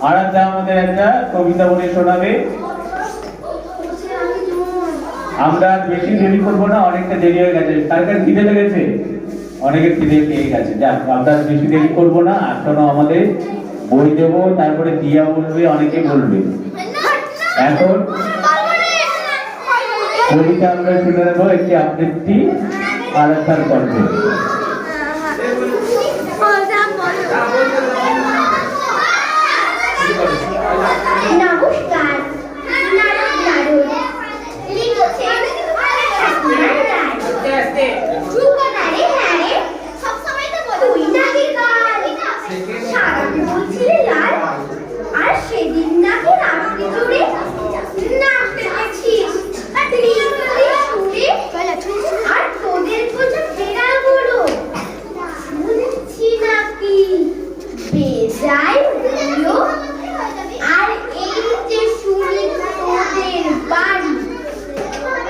আরাধ্যা আমাদের একটা কবিতা বলে শোনাবে। আমরা বেশি দেরি করবো না, অনেকটা দেরি হয়ে গেছে। কার কার খিদে লেগেছে? অনেকের খিদে পেয়ে গেছে। যাক, আমরা বেশি দেরি করবো না। এখনো আমাদের বই দেবো, তারপরে দিয়া বলবে, অনেকে বলবে। এখন কবিতা আমরা শুনে নেবো একটি আবৃত্তি আরাধ্যার কণ্ঠে। নমস্কার। আর সেদিন নাকি রাত্রি জুড়ে নাচতে গেছিস আর তোদের কোথা বেড়াগুলো শুনছি নাকি বেজায় হলো। আর এই যে শুনি তোদের বাড়ি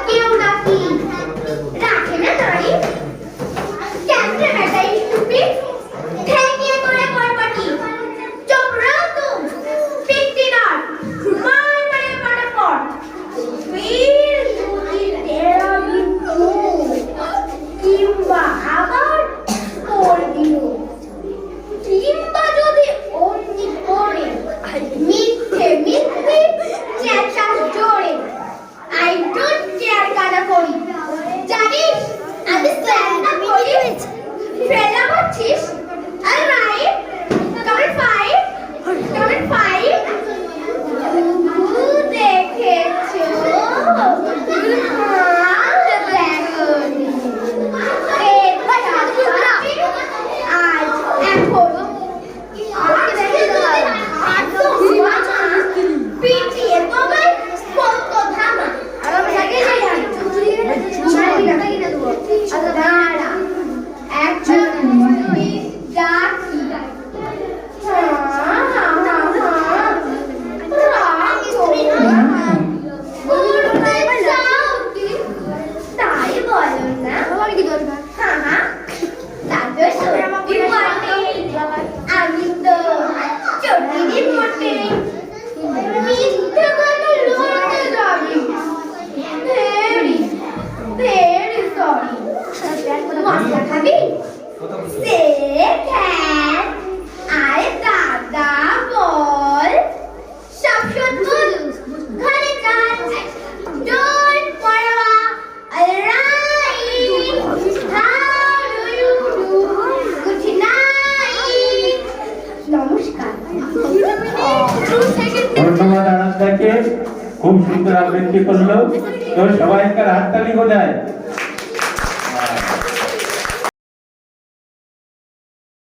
কেউ নাকি রাখে না দাঁড়ি। ক্যান্টে বেটাই স্টুপিড ঠেকিয়ে তোরে করপাটি চপড়াও তো পিকটি নট মান মানে ফটাফট ফির যদি তেরা বিচ্ছু কিংবা আবার করবিও কিংবা যদি অমনি করে মিথ্যে মিথ্যে চেঁচা জোরে আই ডোন্ট কেয়ার কারা করি জানিস আমি স্ল্যান্ডা করি ফেলা হচ্ছিস অলরাইট কমেন্ট ফাইভ দেখেছো ধন্যবাদ আরাধ্যাকে, খুব সুন্দর আবৃত্তি করলো। তো সবাই একটা হাততালি বোঝায়।